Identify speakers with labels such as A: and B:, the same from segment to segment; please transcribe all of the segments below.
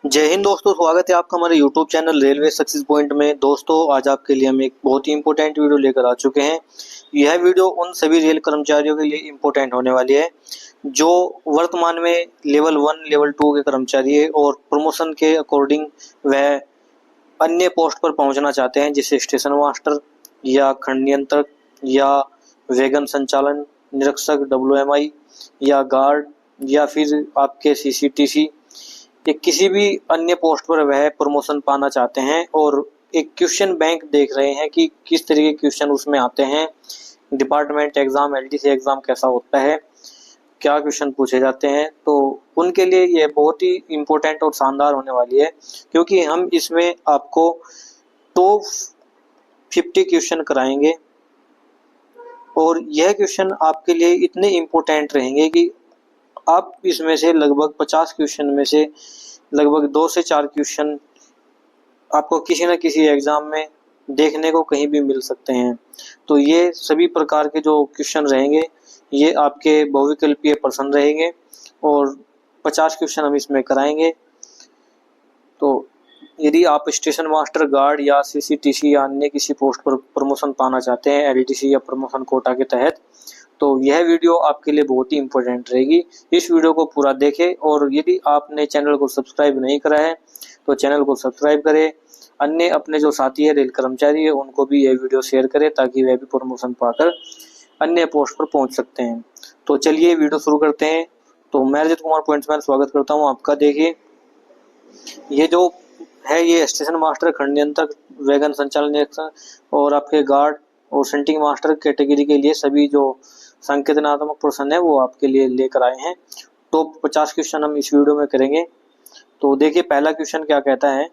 A: जय हिंद दोस्तों, स्वागत है आपका हमारे YouTube channel railway success point में। दोस्तों, आज आपके लिए हम एक बहुत ही इंपॉर्टेंट वीडियो लेकर आ चुके हैं। यह वीडियो उन सभी रेल कर्मचारियों के लिए इंपॉर्टेंट होने वाली है जो वर्तमान में लेवल 1 लेवल 2 के कर्मचारी है और प्रमोशन के अकॉर्डिंग वह अन्य पोस्ट पर पहुंचना चाहते हैं, जैसे स्टेशन मास्टर या खंड नियंत्रक या वैगन संचालन निरीक्षक WMI या गार्ड या फिर आपके CCTC या किसी भी अन्य पोस्ट पर वह प्रमोशन पाना चाहते हैं और एक क्वेश्चन बैंक देख रहे हैं कि किस तरीके के क्वेश्चन उसमें आते हैं। डिपार्टमेंट एग्जाम, LDC एग्जाम कैसा होता है, क्या क्वेश्चन पूछे जाते हैं, तो उनके लिए यह बहुत ही इम्पोर्टेंट और शानदार होने वाली है, क्योंकि हम इसमें आपको टॉप 50 क्वेश्चन कराएंगे और यह क्वेश्चन आपके लिए इतने इम्पोर्टेंट रहेंगे कि आप इसमें से लगभग 50 क्वेश्चन में से लगभग 2 से 4 क्वेश्चन आपको किसी न किसी एग्जाम में देखने को कहीं भी मिल सकते हैं। तो ये सभी प्रकार के जो क्वेश्चन रहेंगे ये आपके बहुविकल्पीय प्रश्न रहेंगे और 50 क्वेश्चन हम इसमें कराएंगे। तो यदि आप स्टेशन मास्टर, गार्ड या CCTC या अन्य किसी पोस्ट पर प्रमोशन पाना चाहते हैं LDC या प्रमोशन कोटा के तहत, तो यह वीडियो आपके लिए बहुत ही इम्पोर्टेंट रहेगी। इस वीडियो को पूरा देखें और यदि आपने चैनल को सब्सक्राइब नहीं करा है तो चैनल को सब्सक्राइब करें। अन्य अपने जो साथी है रेल कर्मचारी है उनको भी यह वीडियो शेयर करें ताकि वह भी प्रमोशन पाकर अन्य पोस्ट पर पहुंच सकते हैं। तो चलिए वीडियो शुरू करते हैं। तो मैं रजत कुमार पॉइंट्समैन स्वागत करता हूँ आपका। देखिए, ये जो है ये स्टेशन मास्टर, खंड नियंत्रक, वैगन संचालन निरीक्षक और आपके गार्ड और सेंटिंग मास्टर कैटेगरी के लिए सभी जो संकेतनात्मक प्रश्न है वो आपके लिए लेकर आए हैं। टॉप 50 क्वेश्चन हम इस वीडियो में करेंगे। तो देखिए, पहला क्वेश्चन क्या कहता है।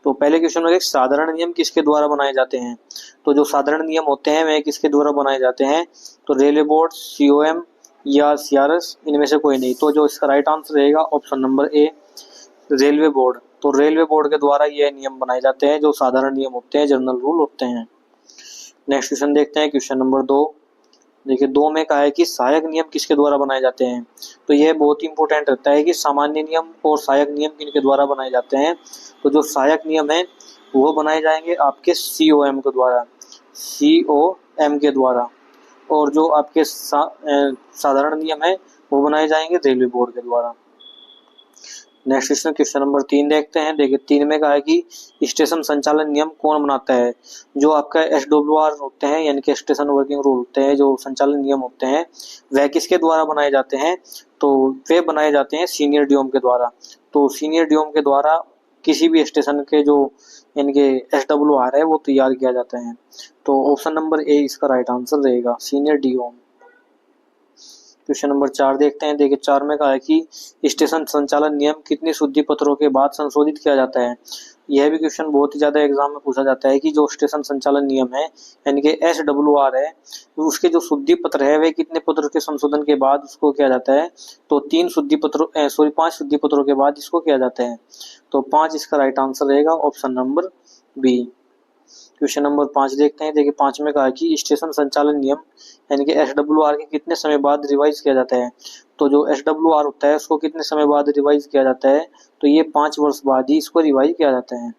A: तो पहले क्वेश्चन में साधारण नियम किसके द्वारा बनाए जाते हैं। तो जो साधारण नियम होते हैं वह किसके द्वारा बनाए जाते हैं। तो रेलवे बोर्ड, COM या CRS, इनमें से कोई नहीं। तो जो इसका राइट आंसर रहेगा ऑप्शन नंबर ए, रेलवे बोर्ड। तो रेलवे बोर्ड के द्वारा यह नियम बनाए जाते हैं जो साधारण नियम होते हैं, जनरल रूल होते हैं। नेक्स्ट क्वेश्चन देखते हैं, क्वेश्चन नंबर 2। देखिए, 2 में कहा है कि सहायक नियम किसके द्वारा बनाए जाते हैं। तो यह बहुत ही इंपॉर्टेंट रहता है कि सामान्य नियम और सहायक नियम किनके द्वारा बनाए जाते हैं। तो जो सहायक नियम है वो बनाए जाएंगे आपके COM के द्वारा, COM के द्वारा। और जो आपके साधारण नियम है वो बनाए जाएंगे रेलवे बोर्ड के द्वारा। नेक्स्ट क्वेश्चन, क्वेश्चन नंबर 3 देखते हैं। देखिए, 3 में कहा है कि स्टेशन संचालन नियम कौन बनाता है। जो आपका SWR होते हैं यानी कि स्टेशन वर्किंग रूल होते हैं, जो संचालन नियम होते हैं वह किसके द्वारा बनाए जाते हैं। तो वे बनाए जाते हैं सीनियर DOM के द्वारा। तो सीनियर DOM के द्वारा किसी भी स्टेशन के जो यानी कि SWR है वो तैयार किया जाता है। तो ऑप्शन नंबर ए इसका राइट आंसर रहेगा, सीनियर DOM। क्वेश्चन नंबर 4 देखते हैं। देखिए, 4 में कहा है कि स्टेशन संचालन नियम कितनी शुद्धि पत्रों के बाद संशोधित किया जाता है। यह भी क्वेश्चन बहुत ही ज्यादा एग्जाम में पूछा जाता है कि जो स्टेशन संचालन नियम है यानी कि SWR है, उसके जो शुद्धि पत्र है वे कितने पत्र के संशोधन के बाद उसको किया जाता है। तो 5 शुद्धि पत्रों के बाद इसको किया जाता है। तो 5 इसका राइट आंसर रहेगा, option number B. Question number 5 देखते हैं। देखिए, 5 में कहा है कि स्टेशन संचालन नियम यानी कि SWR के कितने समय बाद रिवाइज किया जाता है। तो जो SWR होता है उसको कितने समय बाद रिवाइज किया जाता है। तो ये 5 वर्ष बाद ही इसको रिवाइज किया जाता है।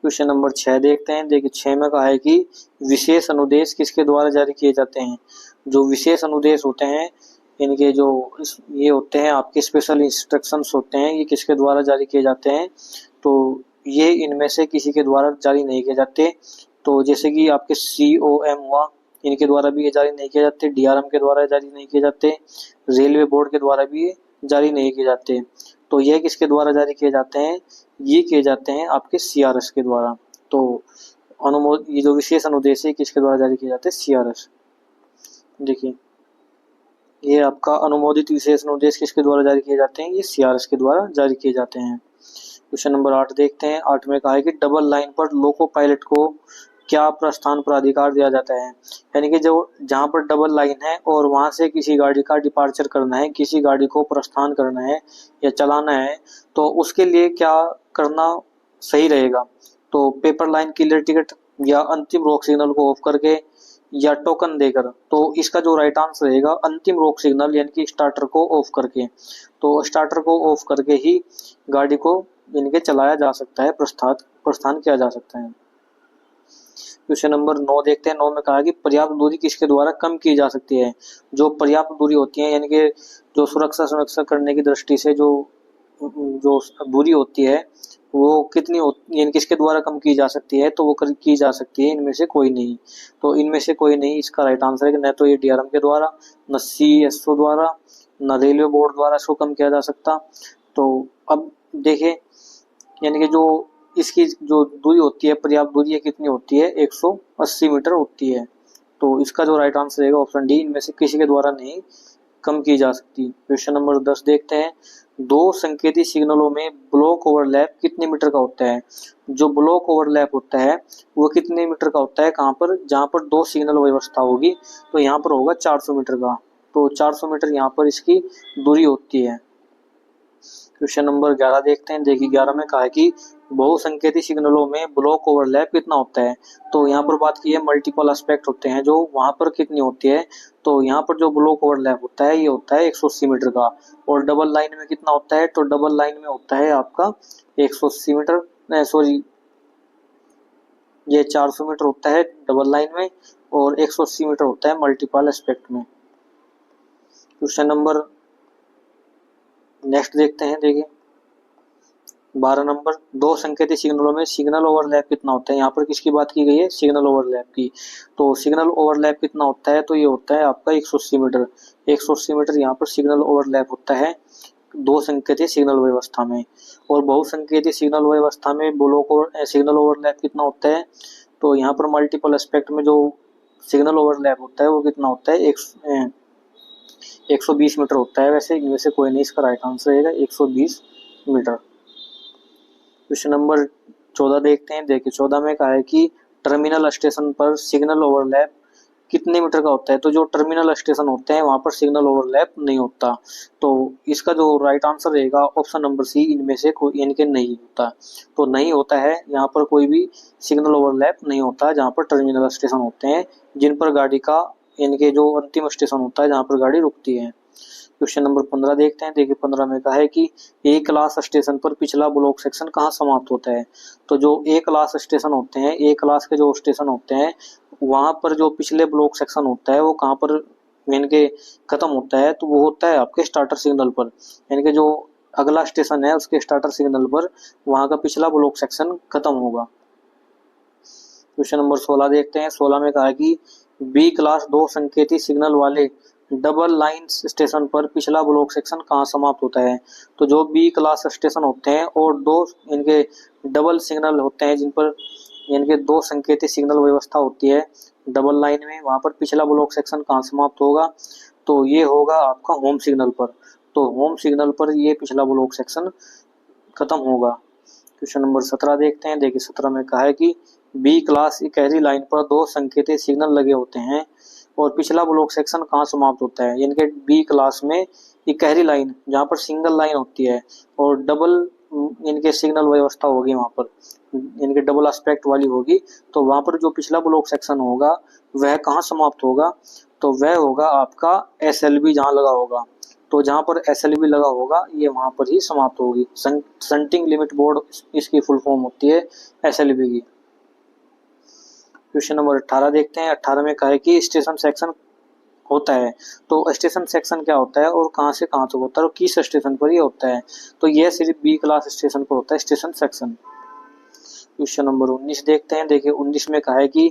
A: क्वेश्चन नंबर 6 देखते हैं। देखिए, 6 में कहा है कि विशेष अनुदेश किसके द्वारा जारी किए जाते हैं। जो विशेष अनुदेश होते हैं यानी कि जो ये होते हैं आपके स्पेशल इंस्ट्रक्शंस होते हैं, ये किसके द्वारा जारी किए जाते हैं। तो ये इनमें से किसी के द्वारा जारी नहीं किए जाते। तो जैसे कि आपके COM हुआ, इनके द्वारा भी ये जारी नहीं किए जाते, DRM के द्वारा जारी नहीं किए जाते, रेलवे बोर्ड के द्वारा भी ये जारी नहीं किए जाते। तो ये किसके द्वारा जारी किए जाते हैं, ये किए जाते हैं आपके CRS के द्वारा। तो ये जो विशेष अनुदेश है किसके द्वारा जारी किए जाते हैं, CRS। देखिए, ये आपका अनुमोदित विशेष अनुदेश किसके द्वारा जारी किए जाते हैं, ये CRS के द्वारा जारी किए जाते हैं। क्वेश्चन नंबर 8 देखते हैं। 8 में कहा है कि डबल लाइन पर लोको पायलट को क्या प्रस्थान प्राधिकार दिया जाता है। यानी कि जो जहां पर डबल लाइन है और वहां से किसी गाड़ी का डिपार्चर करना है, किसी गाड़ी को प्रस्थान करना है या चलाना है, तो उसके लिए क्या करना सही रहेगा। तो पेपर लाइन क्लियर टिकट या अंतिम रोक सिग्नल को ऑफ करके या टोकन देकर। तो इसका जो राइट आंसर रहेगा अंतिम रोक सिग्नल यानी कि स्टार्टर को ऑफ करके। तो स्टार्टर को ऑफ करके ही गाड़ी को यानी कि चलाया जा सकता है, प्रस्थान किया जा सकता है। क्वेश्चन नंबर 9 देखते हैं। 9 में कहा है कि पर्याप्त दूरी किसके द्वारा कम की जा सकती है। जो पर्याप्त दूरी होती है यानी कि जो सुरक्षा करने की दृष्टि से जो जो दूरी होती है वो कितनी यानी किसके द्वारा कम की जा सकती है, तो वो की जा सकती है इनमें से कोई नहीं। तो इनमें से कोई नहीं इसका राइट आंसर है कि न तो ये डीआरएम के द्वारा, न सीएसओ द्वारा, न रेलवे बोर्ड द्वारा इसको कम किया जा सकता। तो अब देखिए यानी कि जो इसकी जो दूरी होती है, पर्याप्त दूरी कितनी होती है, 180 मीटर होती है। तो इसका जो राइट आंसर रहेगा ऑप्शन डी, इनमें से किसी के द्वारा नहीं कम की जा सकती। क्वेश्चन नंबर 10 देखते हैं। दो संकेती सिग्नलों में ब्लॉक ओवरलैप कितने मीटर का होता है। जो ब्लॉक ओवरलैप होता है वो कितने मीटर का होता है, कहाँ पर, जहाँ पर दो सिग्नल व्यवस्था होगी, तो यहाँ पर होगा 400 मीटर का। तो 400 मीटर यहाँ पर इसकी दूरी होती है। क्वेश्चन नंबर 11 देखते हैं। देखिए 11 में कहा है कि बहुसंकेती सिग्नलों में ब्लॉक ओवरलैप कितना होता है। तो यहाँ पर बात की है मल्टीपल एस्पेक्ट होते हैं जो, वहां पर कितनी होती है। तो यहाँ पर जो ब्लॉक ओवरलैप होता है ये होता है 180 मीटर का। और डबल लाइन में कितना होता है, तो डबल लाइन में होता है आपका 180 मीटर, सॉरी ये 400 मीटर होता है डबल लाइन में, और 180 मीटर होता है मल्टीपल एस्पेक्ट में। क्वेश्चन नंबर नेक्स्ट देखते हैं। देखिए 12 नंबर। दो संकेती सिग्नलों में सिग्नल ओवरलैप कितना होता है। यहाँ पर किसकी बात की गई है, सिग्नल ओवरलैप की। तो सिग्नल ओवरलैप कितना होता है, तो ये होता है आपका 180 मीटर। 180 मीटर यहाँ पर सिग्नल ओवरलैप होता है दो संकेती सिग्नल व्यवस्था में। और बहुसंकेती सिग्नल व्यवस्था में सिग्नल ओवरलैप कितना होता है, तो यहाँ पर मल्टीपल एस्पेक्ट में जो सिग्नल ओवरलैप होता है वो कितना होता है, 120 मीटर होता है। वैसे इनमें से कोई नहीं इसका राइट आंसर रहेगा 120 मीटर। क्वेश्चन नंबर 14 देखते हैं। देखिए 14 में कहा है कि टर्मिनल स्टेशन पर सिग्नल ओवरलैप कितने मीटर का होता है। तो जो टर्मिनल स्टेशन होते हैं वहां पर सिग्नल ओवरलैप नहीं होता। तो इसका जो राइट आंसर रहेगा ऑप्शन नंबर सी, इनमें से कोई यानी कि नहीं होता। तो नहीं होता है यहाँ पर कोई भी सिग्नल ओवरलैप नहीं होता जहाँ पर टर्मिनल स्टेशन होते हैं, जिन पर गाड़ी का यानी कि जो अंतिम स्टेशन होता है जहाँ पर गाड़ी रुकती है। क्वेश्चन नंबर 15 देखते हैं। देखिए 15 में कहा है कि ए क्लास स्टेशन पर पिछला ब्लॉक सेक्शन कहाँ समाप्त होता है। तो जो ए क्लास स्टेशन होते हैं, ए क्लास के जो स्टेशन होते हैं वहां पर जो पिछले ब्लॉक सेक्शन होता है वो कहाँ पर यानी कि खत्म होता है, तो वो होता है आपके स्टार्टर सिग्नल पर। यानी कि जो अगला स्टेशन है उसके स्टार्टर सिग्नल पर वहां का पिछला ब्लॉक सेक्शन खत्म होगा। क्वेश्चन नंबर 16 देखते हैं। 16 में कहा है कि बी क्लास दो संकेती सिग्नल वाले डबल लाइन स्टेशन पर पिछला ब्लॉक सेक्शन कहाँ समाप्त होता है। तो जो बी क्लास स्टेशन होते हैं और दो इनके डबल सिग्नल होते हैं जिन पर इनके दो संकेती सिग्नल व्यवस्था होती है डबल लाइन में, वहां पर पिछला ब्लॉक सेक्शन कहाँ समाप्त होगा, तो ये होगा आपका होम सिग्नल पर। तो होम सिग्नल पर ये पिछला ब्लॉक सेक्शन खत्म होगा। क्वेश्चन नंबर 17 देखते हैं। देखिए 17 में कहा है कि बी क्लास इकहरी लाइन पर दो संकेती सिग्नल लगे होते हैं और पिछला ब्लॉक सेक्शन कहाँ समाप्त होता है। यानी कि बी क्लास में इकहरी लाइन जहाँ पर सिंगल लाइन होती है और डबल इनके सिग्नल व्यवस्था होगी वहां पर, इनके डबल एस्पेक्ट वाली होगी, तो वहां पर जो पिछला ब्लॉक सेक्शन होगा वह कहाँ समाप्त होगा, तो वह होगा आपका एसएलबी जहाँ लगा होगा। तो जहाँ पर एसएलबी लगा होगा ये वहां पर ही समाप्त होगी। संटिंग लिमिट बोर्ड इसकी फुल फॉर्म होती है एसएलबी की। क्वेश्चन नंबर 18 देखते हैं। 18 में कहा है कि स्टेशन सेक्शन होता है। तो स्टेशन सेक्शन क्या होता है और कहां से कहां तक होता है और किस स्टेशन पर ये होता है, तो यह सिर्फ बी क्लास स्टेशन पर होता है स्टेशन सेक्शन। क्वेश्चन नंबर 19 देखते हैं। देखिए 19 में कहा है कि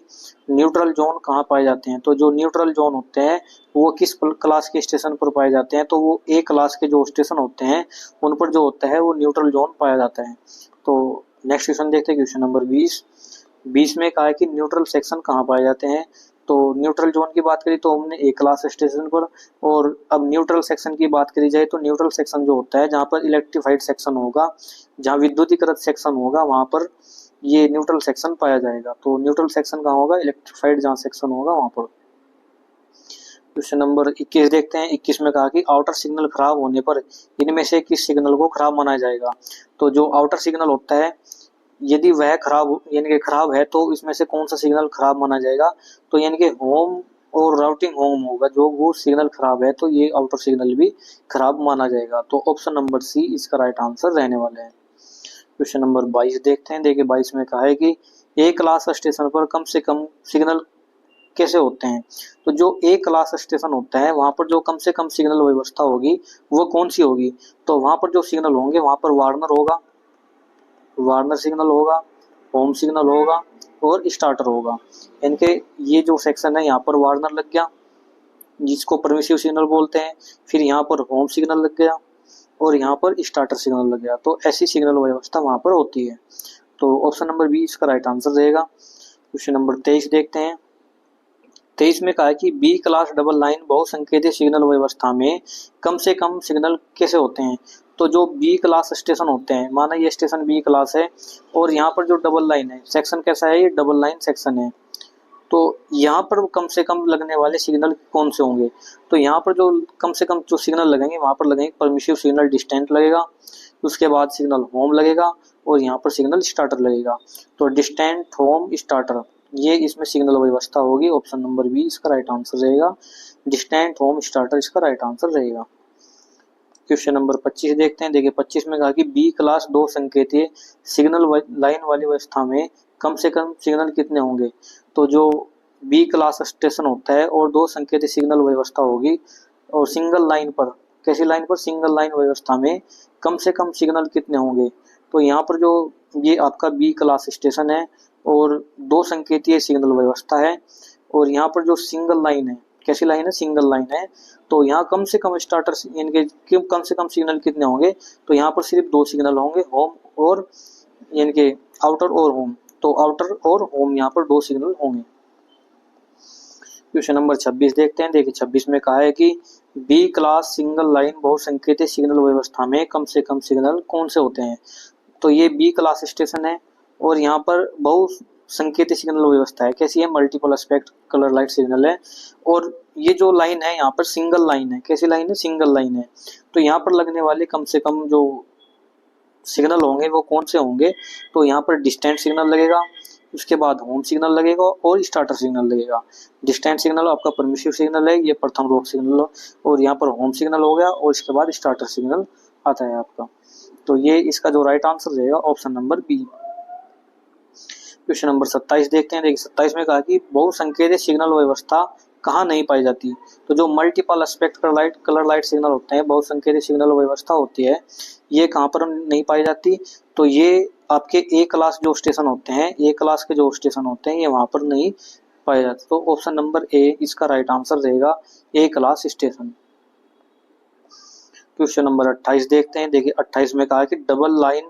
A: न्यूट्रल जोन कहाँ पाए जाते हैं। तो जो न्यूट्रल जोन होते हैं वो किस क्लास के स्टेशन पर पाए जाते हैं, तो वो ए क्लास के जो स्टेशन होते हैं उन पर जो होता है वो न्यूट्रल जोन पाया जाता है। तो नेक्स्ट क्वेश्चन देखते हैं। क्वेश्चन नंबर 20 में कहा है कि न्यूट्रल सेक्शन कहाँ पाए जाते हैं। तो न्यूट्रल जोन की बात करी तो हमने ए क्लास स्टेशन पर, और अब न्यूट्रल सेक्शन की बात करी जाए तो न्यूट्रल सेक्शन जो होता है जहाँ पर इलेक्ट्रीफाइड सेक्शन होगा, जहाँ विद्युतीकृत सेक्शन होगा वहां पर ये न्यूट्रल सेक्शन पाया जाएगा। तो न्यूट्रल सेक्शन कहाँ होगा, इलेक्ट्रीफाइड जहाँ सेक्शन होगा वहां पर। क्वेश्चन नंबर 21 देखते हैं। 21 में कहा कि आउटर सिग्नल खराब होने पर इनमें से किस सिग्नल को खराब माना जाएगा। तो जो आउटर सिग्नल होता है यदि वह खराब यानी कि खराब है तो इसमें से कौन सा सिग्नल खराब माना जाएगा, तो यानी कि होम और राउटिंग होम होगा, जो वो सिग्नल खराब है तो ये आउटर सिग्नल भी खराब माना जाएगा। तो ऑप्शन नंबर सी इसका राइट आंसर रहने वाला है। क्वेश्चन नंबर 22 देखते हैं। देखिए 22 में कहा है कि एक क्लास स्टेशन पर कम से कम सिग्नल कैसे होते हैं। तो जो एक क्लास स्टेशन होता है वहां पर जो कम से कम सिग्नल व्यवस्था होगी वो कौन सी होगी, तो वहां पर जो सिग्नल होंगे वहां पर वार्नर होगा, वार्नर सिग्नल होगा, होम सिग्नल होगा और स्टार्टर होगा। इनके ये जो सेक्शन है यहाँ पर वार्नर लग गया जिसको परमिसिव सिग्नल बोलते हैं, फिर यहाँ पर होम सिग्नल लग गया और यहाँ पर स्टार्टर सिग्नल लग गया। तो ऐसी सिग्नल व्यवस्था वहां पर होती है। तो ऑप्शन नंबर बी इसका राइट आंसर रहेगा। क्वेश्चन नंबर 23 देखते हैं। 23 में कहा है कि बी क्लास डबल लाइन बहुसंकेतीय सिग्नल व्यवस्था में कम से कम सिग्नल कैसे होते हैं। तो जो बी क्लास स्टेशन होते हैं, माना ये स्टेशन बी क्लास है और यहाँ पर जो डबल लाइन है, सेक्शन कैसा है, ये डबल लाइन सेक्शन है, तो यहाँ पर कम से कम लगने वाले सिग्नल कौन से होंगे। तो यहाँ पर जो कम से कम जो सिग्नल लगेंगे वहां पर लगेंगे परमिसिव सिग्नल डिस्टेंट लगेगा, उसके बाद सिग्नल होम लगेगा और यहाँ पर सिग्नल स्टार्टर लगेगा। तो डिस्टेंट, होम, स्टार्टर ये इसमें सिग्नल व्यवस्था होगी। ऑप्शन नंबर बी इसका राइट आंसर रहेगा। डिस्टेंट, होम, स्टार्टर इसका राइट आंसर रहेगा। क्वेश्चन नंबर 25 देखते हैं। देखिए 25 में कहा कि बी क्लास दो संकेतीय सिग्नल लाइन वाली व्यवस्था में कम से कम सिग्नल कितने होंगे। तो जो बी क्लास स्टेशन होता है और दो संकेतीय सिग्नल व्यवस्था होगी और सिंगल लाइन पर, कैसी लाइन पर, सिंगल लाइन व्यवस्था में कम से कम सिग्नल कितने होंगे। तो यहाँ पर जो ये आपका बी क्लास स्टेशन है और दो संकेतीय सिग्नल व्यवस्था है और यहाँ पर जो सिंगल लाइन है, कैसी लाइन है, सिंगल लाइन है, तो यहाँ कम से कम स्टार्टर यानी कि कम से कम सिग्नल कितने होंगे। तो यहाँ पर सिर्फ दो सिग्नल होंगे, होम और यानी कि आउटर और होम। तो आउटर और होम यहाँ पर दो सिग्नल होंगे। क्वेश्चन नंबर 26 देखते हैं। देखिए 26 में कहा है कि बी क्लास सिंगल लाइन बहुसंकेतीय सिग्नल व्यवस्था में कम से कम सिग्नल कौन से होते हैं। तो ये बी क्लास स्टेशन है और यहाँ पर बहुसंकेतीय सिग्नल व्यवस्था है, कैसी है, multiple aspect colour light signal है और ये जो लाइन है यहाँ पर सिंगल लाइन है, कैसी लाइन है, सिंगल लाइन है। तो यहाँ पर लगने वाले कम से कम जो सिग्नल होंगे वो कौन से होंगे। तो यहाँ पर डिस्टेंट सिग्नल लगेगा, उसके बाद होम सिग्नल लगेगा और स्टार्टर सिग्नल लगेगा। डिस्टेंट सिग्नल आपका परमिसिव सिग्नल है, ये प्रथम रोक सिग्नल, और यहाँ पर होम सिग्नल हो गया और इसके बाद स्टार्टर सिग्नल आता है आपका। तो ये इसका जो राइट आंसर रहेगा option number B. Question number 27 देखते हैं। देखिए 27 में कहा कि बहुसंकेतीय सिग्नल व्यवस्था कहाँ नहीं पाई जाती। तो जो multiple aspect colour light signal होते हैं, बहुसंकेतीय सिग्नल व्यवस्था होती है, ये कहाँ पर नहीं पाई जाती। तो ये आपके ए क्लास जो स्टेशन होते हैं, ए क्लास के जो स्टेशन होते हैं, ये वहां पर नहीं पाए जाते। तो ऑप्शन नंबर ए इसका राइट आंसर रहेगा, ए क्लास स्टेशन। क्वेश्चन नंबर 28 देखते हैं। देखिए 28 में कहा कि डबल लाइन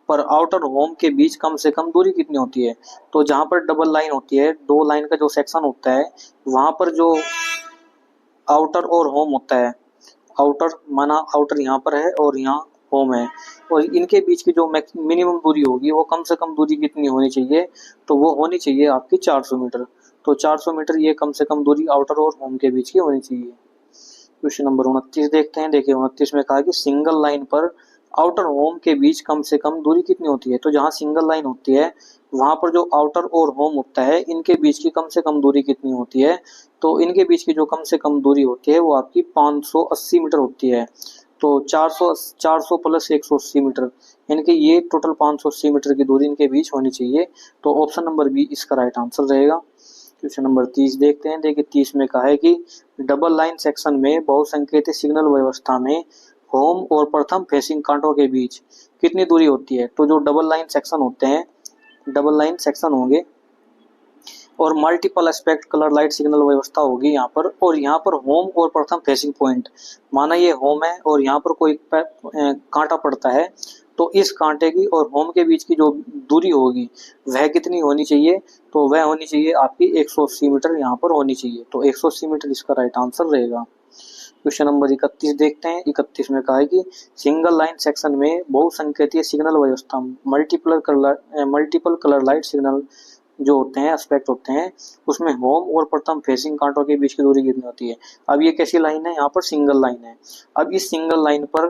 A: पर आउटर होम के बीच कम से कम दूरी कितनी होती है। तो जहां पर डबल लाइन होती है, दो लाइन का जो सेक्शन होता है, वहां पर जो आउटर और होम होता है, आउटर माना आउटर यहाँ पर है और यहाँ होम है, और इनके बीच की जो मिनिमम दूरी होगी वो कम से कम दूरी कितनी होनी चाहिए। तो वो होनी चाहिए आपकी 400 मीटर। तो 400 मीटर ये कम से कम दूरी आउटर और होम के बीच की होनी चाहिए। क्वेश्चन नंबर 29 देखते हैं। देखिए 29 में कहा कि सिंगल लाइन पर आउटर होम के बीच कम से कम दूरी कितनी होती है। तो जहां सिंगल लाइन होती है वहां पर जो आउटर और होम होता है, इनके बीच की कम से कम दूरी कितनी होती है। तो इनके बीच की जो कम से कम दूरी होती है वो आपकी 580 मीटर होती है। तो 400 प्लस 180 मीटर, यानी कि ये टोटल 580 मीटर की दूरी इनके बीच होनी चाहिए। तो ऑप्शन नंबर बी इसका राइट आंसर रहेगा। क्वेश्चन नंबर 30 देखते हैं। देखिए 30 में कहा है कि डबल लाइन सेक्शन में बहुसंकेतित सिग्नल व्यवस्था में होम और प्रथम फेसिंग कांटों के बीच कितनी दूरी होती है। तो जो डबल लाइन सेक्शन होते हैं, डबल लाइन सेक्शन होंगे और multiple aspect colour light signal व्यवस्था होगी यहाँ पर, और यहाँ पर होम और प्रथम फेसिंग पॉइंट, माना ये होम है और यहाँ पर कोई कांटा पड़ता है, तो इस कांटे की और होम के बीच की जो दूरी होगी वह कितनी होनी चाहिए। तो वह होनी चाहिए आपकी 180 मीटर यहाँ पर होनी चाहिए। तो 180 मीटर इसका राइट आंसर रहेगा। क्वेश्चन नंबर 31 देखते हैं। 31 में कहा है कि सिंगल लाइन सेक्शन में बहुसंकेतीय सिग्नल व्यवस्था मल्टीपल कलर लाइट सिग्नल जो होते हैं, एस्पेक्ट होते हैं, उसमें होम और प्रथम फेसिंग कांटों के बीच की दूरी कितनी होती है। अब ये कैसी लाइन है, यहाँ पर सिंगल लाइन है। अब इस सिंगल लाइन पर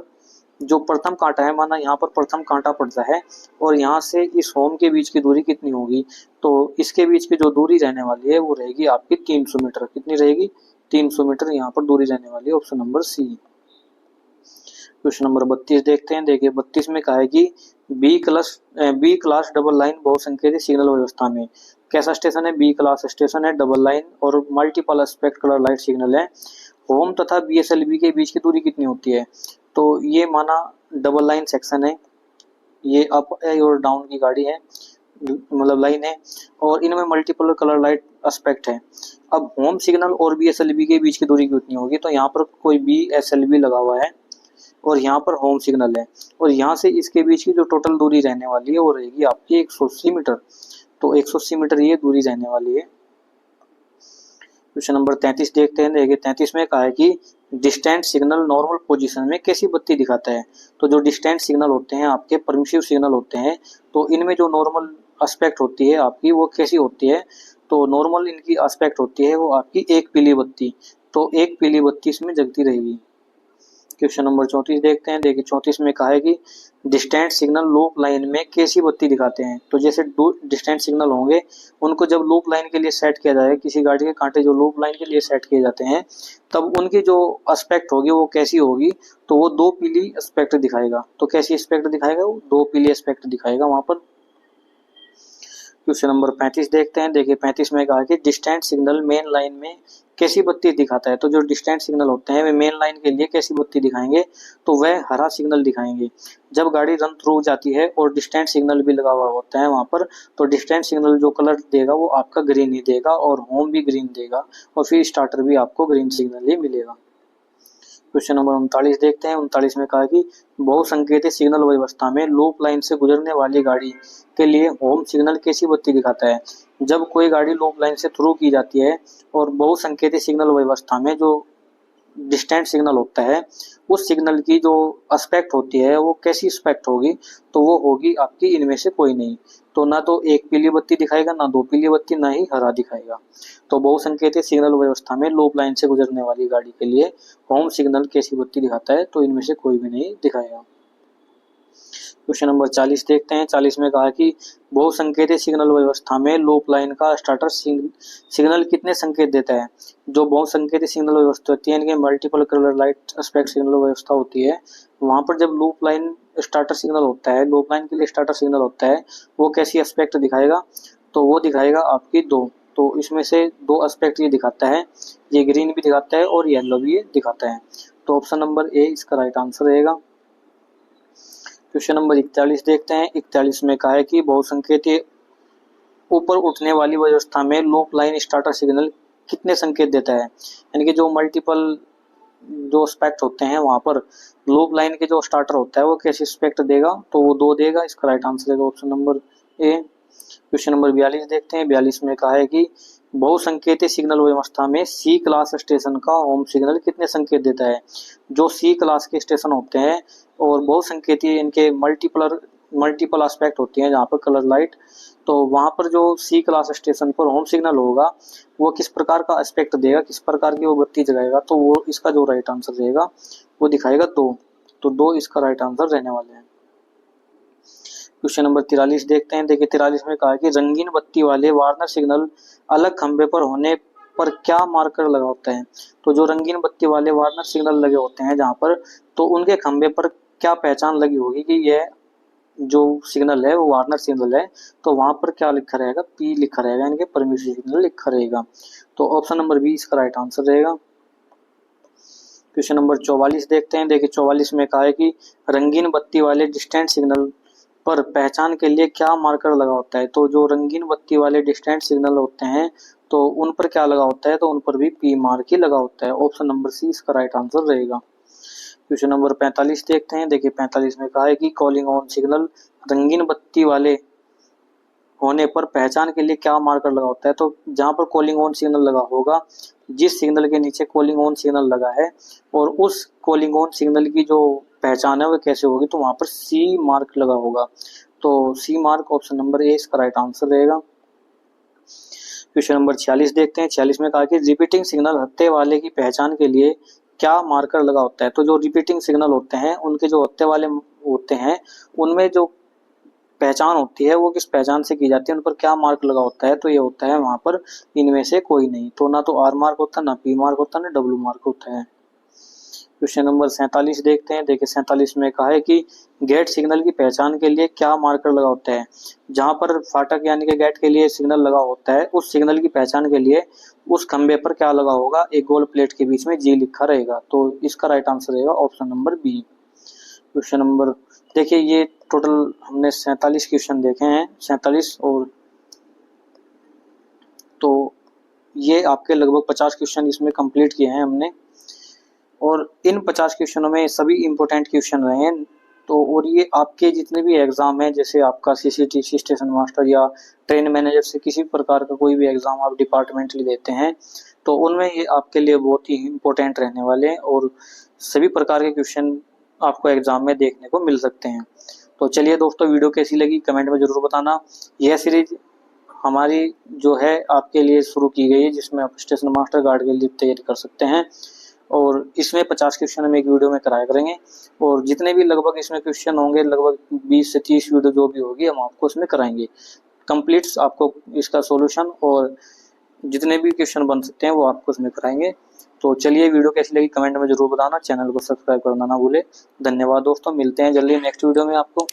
A: जो प्रथम कांटा है, माना यहाँ पर प्रथम कांटा पड़ता है और यहाँ से इस होम के बीच की दूरी कितनी होगी, तो इसके बीच की जो दूरी रहने वाली है वो रहेगी आपकी 300 मीटर। कितनी रहेगी? 300 मीटर यहाँ पर दूरी रहने वाली है। Option number C. Question number 32 देखते हैं। देखिए 32 में कहा है कि बी क्लास डबल लाइन बहुसंकेती सिग्नल व्यवस्था में कैसा स्टेशन है? बी क्लास स्टेशन है, डबल लाइन और multiple aspect colour light signal है। होम तथा बीएसएलवी के बीच की दूरी कितनी होती है? तो ये माना डबल लाइन सेक्शन है, ये अप और डाउन की गाड़ी है, मतलब लाइन है, और इनमें मल्टीपल कलर लाइट एस्पेक्ट है। अब होम सिग्नल और बीएसएलवी के बीच की दूरी कितनी होगी? तो यहाँ पर कोई बीएसएलवी लगा हुआ है और यहाँ पर होम सिग्नल है और यहाँ से इसके बीच की जो टोटल दूरी रहने वाली है वो रहेगी आपकी 180 मीटर। तो 180 मीटर ये दूरी रहने वाली है। क्वेश्चन नंबर 33 देखते हैं। देखिए 33 में कहा है कि डिस्टेंट सिग्नल नॉर्मल पोजीशन में कैसी बत्ती दिखाता है? तो जो डिस्टेंट सिग्नल होते हैं आपके परमिसिव सिग्नल होते हैं, तो इनमें जो नॉर्मल एस्पेक्ट होती है आपकी वो कैसी होती है? तो नॉर्मल इनकी एस्पेक्ट होती है वो आपकी एक पीली बत्ती। तो एक पीली बत्ती इसमें जगती रहेगी। क्वेश्चन नंबर 34 देखते हैं। देखिए 34 में कहा है कि डिस्टेंट सिग्नल लूप लाइन में कैसी बत्ती दिखाते हैं? तो जैसे दो डिस्टेंट सिग्नल होंगे उनको जब लूप लाइन के लिए सेट किया जाएगा, किसी गाड़ी के कांटे जो लूप लाइन के लिए सेट किए जाते हैं, तब उनकी जो एस्पेक्ट होगी वो कैसी होगी? तो वो दो पीली एस्पेक्ट दिखाएगा। तो कैसी एस्पेक्ट दिखाएगा? वो दो पीली एस्पेक्ट दिखाएगा वहां पर। क्वेश्चन नंबर 35 देखते हैं। देखिए 35 में कहा कि डिस्टेंट सिग्नल मेन लाइन में कैसी बत्ती दिखाता है? तो जो डिस्टेंट सिग्नल होते हैं वे मेन लाइन के लिए कैसी बत्ती दिखाएंगे? तो वह हरा सिग्नल दिखाएंगे। जब गाड़ी रन थ्रू जाती है और डिस्टेंट सिग्नल भी लगा हुआ होता है वहां पर, तो डिस्टेंट सिग्नल जो कलर देगा वो आपका ग्रीन ही देगा और होम भी ग्रीन देगा और फिर स्टार्टर भी आपको ग्रीन सिग्नल ही मिलेगा। क्वेश्चन नंबर 39 देखते हैं। 39 में कहा कि बहुसंकेतित सिग्नल व्यवस्था में लूप लाइन से गुजरने वाली गाड़ी के लिए होम सिग्नल कैसी बत्ती दिखाता है? जब कोई गाड़ी लूप लाइन से थ्रू की जाती है और बहुसंकेतित सिग्नल व्यवस्था में जो डिस्टेंट सिग्नल होता है उस सिग्नल की जो एस्पेक्ट होती है वो कैसी एस्पेक्ट होगी? तो वो होगी आपकी इनमें से कोई नहीं। तो ना तो एक पीली बत्ती दिखाएगा, ना दो पीली बत्ती, ना ही हरा दिखाएगा। तो बहुसंकेतित सिग्नल व्यवस्था में लूप लाइन से गुजरने वाली गाड़ी के लिए होम सिग्नल कैसी बत्ती दिखाता है? तो इनमें से कोई भी नहीं दिखाएगा। क्वेश्चन नंबर 40 देखते हैं। 40 में कहा कि बहुसंकेतित सिग्नल व्यवस्था में लूप लाइन का स्टार्टर सिग्नल कितने संकेत देता है? जो बहुसंकेतित सिग्नल व्यवस्था होती है, इनके multiple colour light aspect signal व्यवस्था होती है, वहां पर जब लूप लाइन स्टार्टर सिग्नल होता है, लूप लाइन के लिए स्टार्टर सिग्नल होता है, वो कैसी एस्पेक्ट दिखाएगा? तो वो दिखाएगा आपकी दो। तो इसमें से दो एस्पेक्ट ये दिखाता है, ये ग्रीन भी दिखाता है और येलो भी ये दिखाता है। तो ऑप्शन नंबर ए इसका राइट आंसर रहेगा। क्वेश्चन नंबर 41 देखते हैं। 41 में कहा है कि बहुसंकेतित ऊपर उठने वाली व्यवस्था में लूप लाइन स्टार्टर सिग्नल कितने संकेत देता है? यानी कि जो मल्टीपल जो एस्पेक्ट होते हैं वहां पर लूप लाइन के जो स्टार्टर होता है वो कैसे एस्पेक्ट देगा? तो वो दो देगा। इसका राइट आंसर है ऑप्शन नंबर ए। क्वेश्चन नंबर 42 देखते हैं। 42 में कहा है कि बहुसंकेतित सिग्नल व्यवस्था में सी क्लास स्टेशन का होम सिग्नल कितने संकेत देता है? जो सी क्लास के स्टेशन होते हैं और बहुसंकेतित इनके मल्टीपल एस्पेक्ट होती हैं जहाँ पर कलर लाइट, तो वहां पर जो सी क्लास स्टेशन पर होम सिग्नल होगा वो किस प्रकार का एस्पेक्ट देगा, किस प्रकार की वो बत्ती जगाएगा? तो वो इसका जो राइट आंसर रहेगा वो दिखाएगा दो। तो दो इसका राइट आंसर रहने वाले हैं। क्वेश्चन नंबर 43 देखते हैं। देखिए 43 में कहा है कि रंगीन बत्ती वाले वार्नर सिग्नल अलग खंबे पर होने पर क्या मार्कर लगा होता है? तो जो रंगीन बत्ती वाले वार्नर सिग्नल लगे होते हैं जहां पर, तो उनके खंबे पर क्या पहचान लगी होगी कि यह जो सिग्नल है वो वार्नर सिग्नल है? तो वहां पर क्या लिखा रहेगा? पी लिखा रहेगा, यानी कि परमिसिव सिग्नल लिखा रहेगा। तो ऑप्शन नंबर बी इसका राइट आंसर रहेगा। क्वेश्चन नंबर 44 देखते हैं। देखिए 44 में कहा है कि रंगीन बत्ती वाले डिस्टेंट सिग्नल पर पहचान के लिए क्या मार्कर लगा होता है? तो जो रंगीन बत्ती वाले डिस्टेंट सिग्नल होते हैं तो उन पर क्या लगा होता है? तो उन पर भी पी मार्क ही लगा होता है। ऑप्शन नंबर सी इसका राइट आंसर रहेगा। क्वेश्चन नंबर 45 देखते हैं। देखिए 45 में कहा है कि कॉलिंग ऑन सिग्नल रंगीन बत्ती वाले होने पर पहचान के लिए क्या मार्कर लगा होता है? तो जहां पर कॉलिंग ऑन सिग्नल लगा होगा, जिस सिग्नल के नीचे कॉलिंग ऑन सिग्नल लगा है और उस कॉलिंग ऑन सिग्नल की जो पहचान है वो कैसे होगी? तो वहां पर सी मार्क लगा होगा। तो C mark option number A इसका राइट आंसर रहेगा। क्वेश्चन नंबर 46 देखते हैं। 46 में कहा कि रिपीटिंग सिग्नल हत्थे वाले की पहचान के लिए क्या मार्कर लगा होता है। तो जो रिपीटिंग सिग्नल होते हैं उनके जो होते वाले होते हैं उनमें जो पहचान होती है वो किस पहचान से की जाती है, उन पर क्या मार्क लगा होता है। तो ये होता है वहां पर इनमें से कोई नहीं। तो ना तो आर मार्क होता है, ना पी मार्क होता है, ना डब्ल्यू मार्क होता है। क्वेश्चन नंबर 47 देखते हैं। देखिए 47 में कहा है कि गेट सिग्नल की पहचान के लिए क्या मार्कर लगा होता है। जहां पर फाटक यानी कि गेट के लिए सिग्नल लगा होता है उस सिग्नल की पहचान के लिए उस खंबे पर क्या लगा होगा, एक गोल प्लेट के बीच में जी लिखा रहेगा। तो इसका राइट आंसर रहेगा option number B. Question number देखिए ये टोटल हमने 47 क्वेश्चन देखे हैं, 47, और तो ये आपके लगभग 50 क्वेश्चन इसमें कंप्लीट किए हैं हमने। और इन 50 क्वेश्चनों में सभी इंपॉर्टेंट क्वेश्चन रहे हैं। तो और ये आपके जितने भी एग्जाम हैं, जैसे आपका सीसीटीसी स्टेशन मास्टर या ट्रेन मैनेजर से किसी प्रकार का कोई भी एग्जाम आप डिपार्टमेंटली देते हैं, तो उनमें ये आपके लिए बहुत ही इंपॉर्टेंट रहने वाले हैं और सभी प्रकार के क्वेश्चन आपको एग्जाम में देखने को मिल सकते हैं। तो चलिए दोस्तों, वीडियो कैसी लगी कमेंट में जरूर बताना। यह सीरीज हमारी जो है आपके लिए शुरू की गई है, जिसमें आप स्टेशन मास्टर गार्ड के लिए तैयारी कर सकते हैं। और इसमें 50 क्वेश्चन हम एक वीडियो में कराया करेंगे, और जितने भी लगभग इसमें क्वेश्चन होंगे, लगभग 20 से 30 वीडियो जो भी होगी हम आपको इसमें कराएंगे कंप्लीट। आपको इसका सॉल्यूशन और जितने भी क्वेश्चन बन सकते हैं वो आपको इसमें कराएंगे। तो चलिए, वीडियो कैसी लगी कमेंट में जरूर बताना, चैनल को सब्सक्राइब करना ना भूले। धन्यवाद दोस्तों, मिलते हैं जल्दी नेक्स्ट वीडियो में आपको।